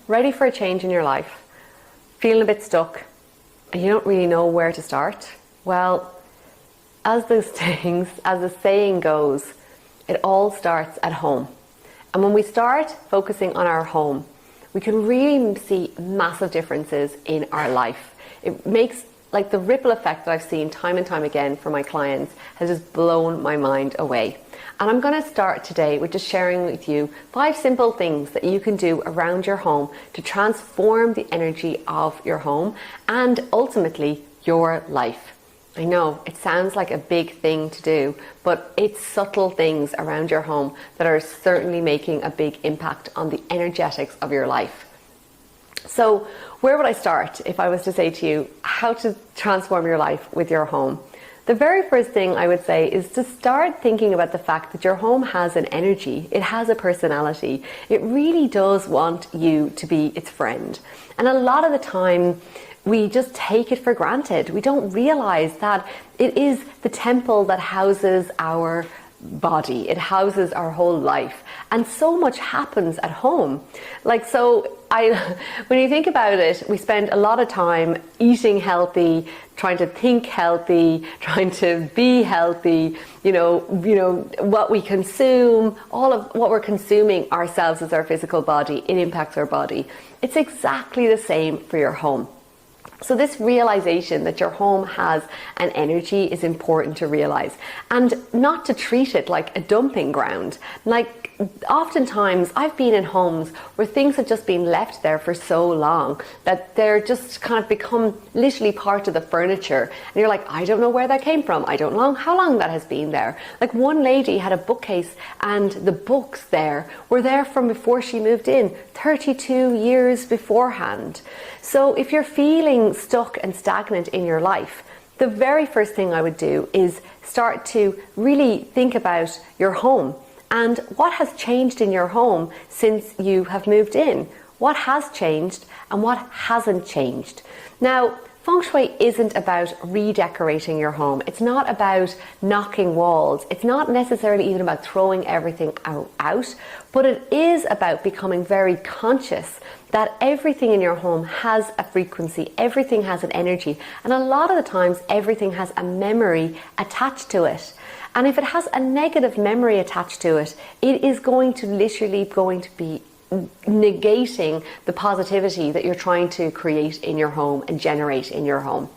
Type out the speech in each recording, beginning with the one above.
ready for a change in your life, feeling a bit stuck, and you don't really know where to start? Well, as the saying goes, it all starts at home. And when we start focusing on our home, we can really see massive differences in our life. It makes, like, the ripple effect that I've seen time and time again for my clients has just blown my mind away. And I'm going to start today with just sharing with you 5 simple things that you can do around your home to transform the energy of your home and ultimately your life. I know it sounds like a big thing to do, but it's subtle things around your home that are certainly making a big impact on the energetics of your life. So where would I start if I was to say to you how to transform your life with your home? The very first thing I would say is to start thinking about the fact that your home has an energy. It has a personality. It really does want you to be its friend. And a lot of the time, we just take it for granted. We don't realize that it is the temple that houses our body. It houses our whole life. And so much happens at home. When you think about it, we spend a lot of time eating healthy, trying to think healthy, trying to be healthy, what we consume, all of what we're consuming ourselves as our physical body, it impacts our body. It's exactly the same for your home. So this realization that your home has an energy is important to realize, and not to treat it like a dumping ground. Like, oftentimes I've been in homes where things have just been left there for so long that they're just kind of become literally part of the furniture. And you're like, I don't know where that came from. I don't know how long that has been there. Like, one lady had a bookcase and the books there were there from before she moved in, 32 years beforehand. So if you're feeling stuck and stagnant in your life, the very first thing I would do is start to really think about your home and what has changed in your home since you have moved in. What has changed and what hasn't changed? Now, Feng Shui isn't about redecorating your home. It's not about knocking walls. It's not necessarily even about throwing everything out, but it is about becoming very conscious that everything in your home has a frequency, everything has an energy, and a lot of the times everything has a memory attached to it. And if it has a negative memory attached to it, it is literally going to be negating the positivity that you're trying to create in your home and generate in your home.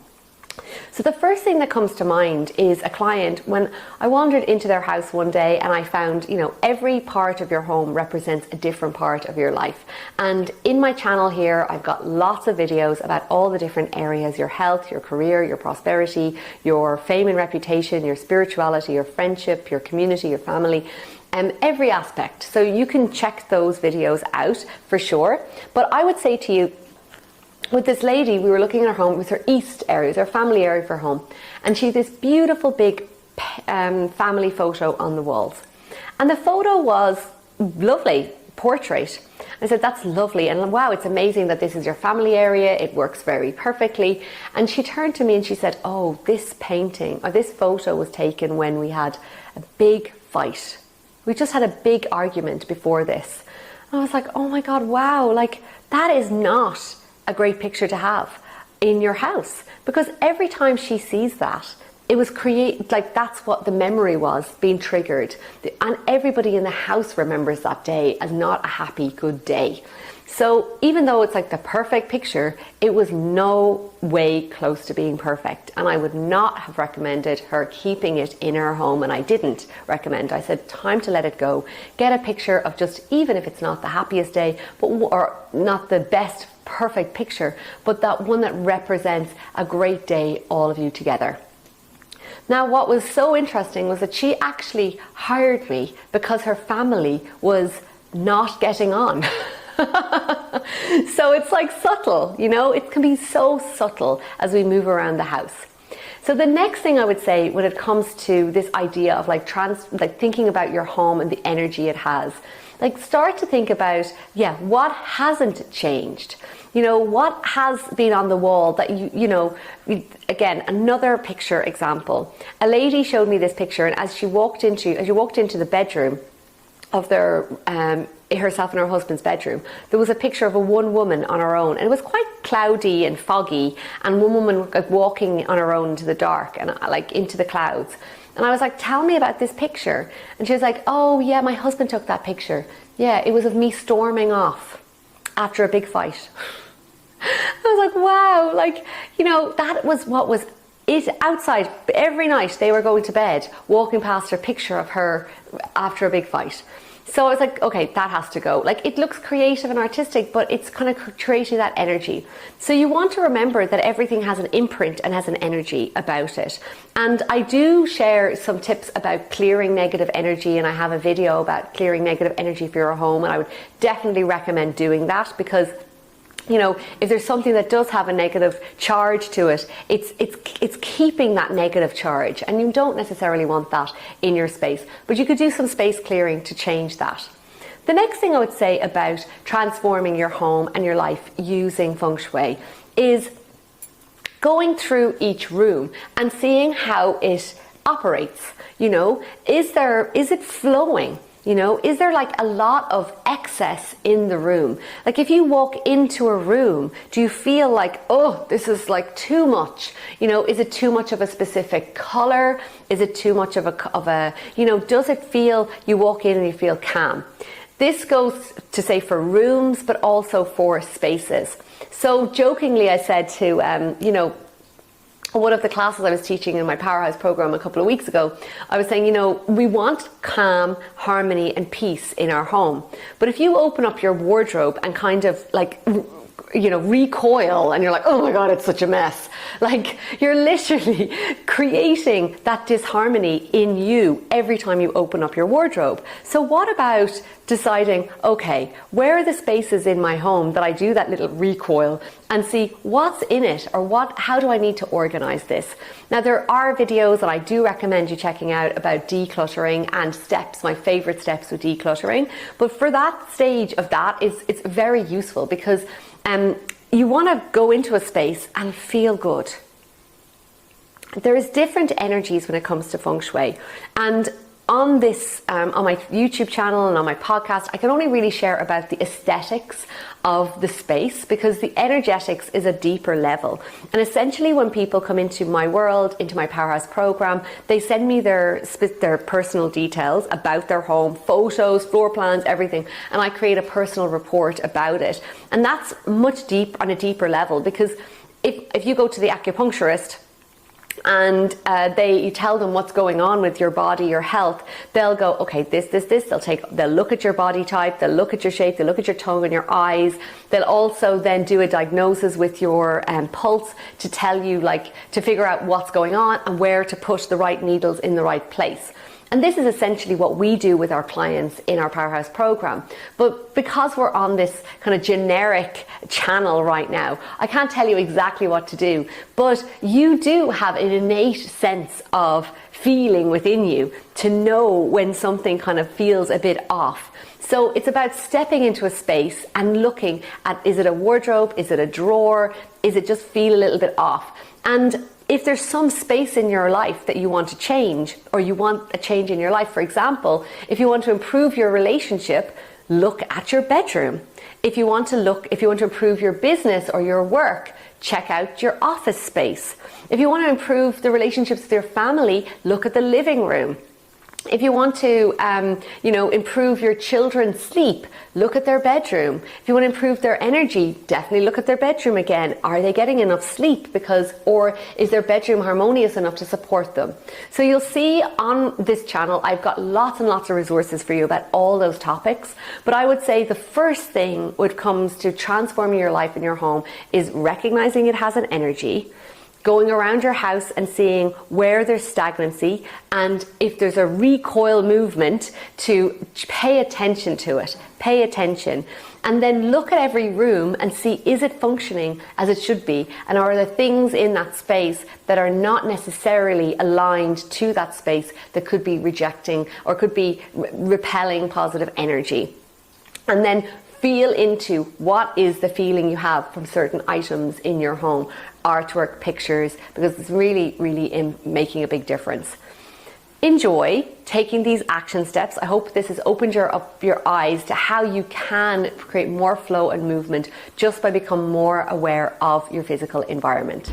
So the first thing that comes to mind is a client when I wandered into their house one day and I found, every part of your home represents a different part of your life. And in my channel here, I've got lots of videos about all the different areas: your health, your career, your prosperity, your fame and reputation, your spirituality, your friendship, your community, your family, every aspect. So you can check those videos out for sure. But I would say to you, with this lady, we were looking at her home with her east area, her family area for home. And she had this beautiful big family photo on the walls. And the photo was lovely, portrait. I said, that's lovely. And wow, it's amazing that this is your family area. It works very perfectly. And she turned to me and she said, oh, this painting or this photo was taken when we had a big fight. We just had a big argument before this. And I was like, oh my God, wow. Like, that is not a great picture to have in your house, because every time she sees that, it was that's what the memory was being triggered, and everybody in the house remembers that day as not a happy, good day. So even though it's like the perfect picture, it was no way close to being perfect, and I would not have recommended her keeping it in her home. And I didn't recommend. I said, time to let it go. Get a picture of just, even if it's not the happiest day, or not the best perfect picture, but that one that represents a great day, all of you together. Now, what was so interesting was that she actually hired me because her family was not getting on. So it's like subtle, it can be so subtle as we move around the house. So the next thing I would say when it comes to this idea of thinking about your home and the energy it has, start to think about, what hasn't changed? What has been on the wall that again, another picture example. A lady showed me this picture, and as you walked into the bedroom, their herself and her husband's bedroom, there was a picture of one woman on her own, and it was quite cloudy and foggy, and one woman like walking on her own into the dark and like into the clouds. And I was like, tell me about this picture. And she was like, oh yeah, my husband took that picture. Yeah, it was of me storming off after a big fight. I was like, wow, like, you know, that was what was it outside. Every night they were going to bed, walking past her picture of her after a big fight. So I was like, okay, that has to go. Like, it looks creative and artistic, but it's kind of creating that energy. So you want to remember that everything has an imprint and has an energy about it. And I do share some tips about clearing negative energy, and I have a video about clearing negative energy for your home, and I would definitely recommend doing that, because you know, if there's something that does have a negative charge to it, it's keeping that negative charge, and you don't necessarily want that in your space. But you could do some space clearing to change that. The next thing I would say about transforming your home and your life using Feng Shui is going through each room and seeing how it operates. You know, is it flowing? You know, is there like a lot of excess in the room? Like, if you walk into a room, do you feel like, oh, this is like too much? You know, is it too much of a specific color? Is it too much of a, you know, does it feel, you walk in and you feel calm? This goes to say for rooms, but also for spaces. So jokingly, I said to, you know, one of the classes I was teaching in my Powerhouse program a couple of weeks ago, I was saying, you know, we want calm, harmony and peace in our home. But if you open up your wardrobe and kind of like, you know, recoil, and you're like, oh my God, it's such a mess. Like, you're literally creating that disharmony in you every time you open up your wardrobe. So what about deciding, okay, where are the spaces in my home that I do that little recoil and see what's in it, or how do I need to organize this? Now, there are videos that I do recommend you checking out about decluttering and steps, my favorite steps with decluttering. But for that stage of that, it's very useful, because you want to go into a space and feel good. There is different energies when it comes to Feng Shui, and on this, on my YouTube channel and on my podcast, I can only really share about the aesthetics of the space, because the energetics is a deeper level. And essentially, when people come into my world, into my Powerhouse program, they send me their personal details about their home, photos, floor plans, everything, and I create a personal report about it. And that's much deep on a deeper level, because if you go to the acupuncturist and you tell them what's going on with your body, your health, they'll go, okay, this. They'll look at your body type, they'll look at your shape, they'll look at your tongue and your eyes. They'll also then do a diagnosis with your pulse to tell you, like, to figure out what's going on and where to put the right needles in the right place. And this is essentially what we do with our clients in our Powerhouse program. But because we're on this kind of generic channel right now, I can't tell you exactly what to do, but you do have an innate sense of feeling within you to know when something kind of feels a bit off. So it's about stepping into a space and looking at, is it a wardrobe? Is it a drawer? Is it just feel a little bit off? And if there's some space in your life that you want to change, or you want a change in your life, for example, if you want to improve your relationship, look at your bedroom. If you want to improve your business or your work, check out your office space. If you want to improve the relationships with your family, look at the living room. If you want to, improve your children's sleep, look at their bedroom. If you want to improve their energy, definitely look at their bedroom again. Are they getting enough sleep? Or is their bedroom harmonious enough to support them? So you'll see on this channel, I've got lots and lots of resources for you about all those topics. But I would say the first thing when it comes to transforming your life and your home is recognizing it has an energy, going around your house and seeing where there's stagnancy, and if there's a recoil movement, to pay attention to it. Pay attention. And then look at every room and see, is it functioning as it should be? And are there things in that space that are not necessarily aligned to that space that could be rejecting or could be repelling positive energy? And then feel into what is the feeling you have from certain items in your home, artwork, pictures, because it's really, really making a big difference. enjoy taking these action steps. I hope this has opened your eyes to how you can create more flow and movement just by becoming more aware of your physical environment.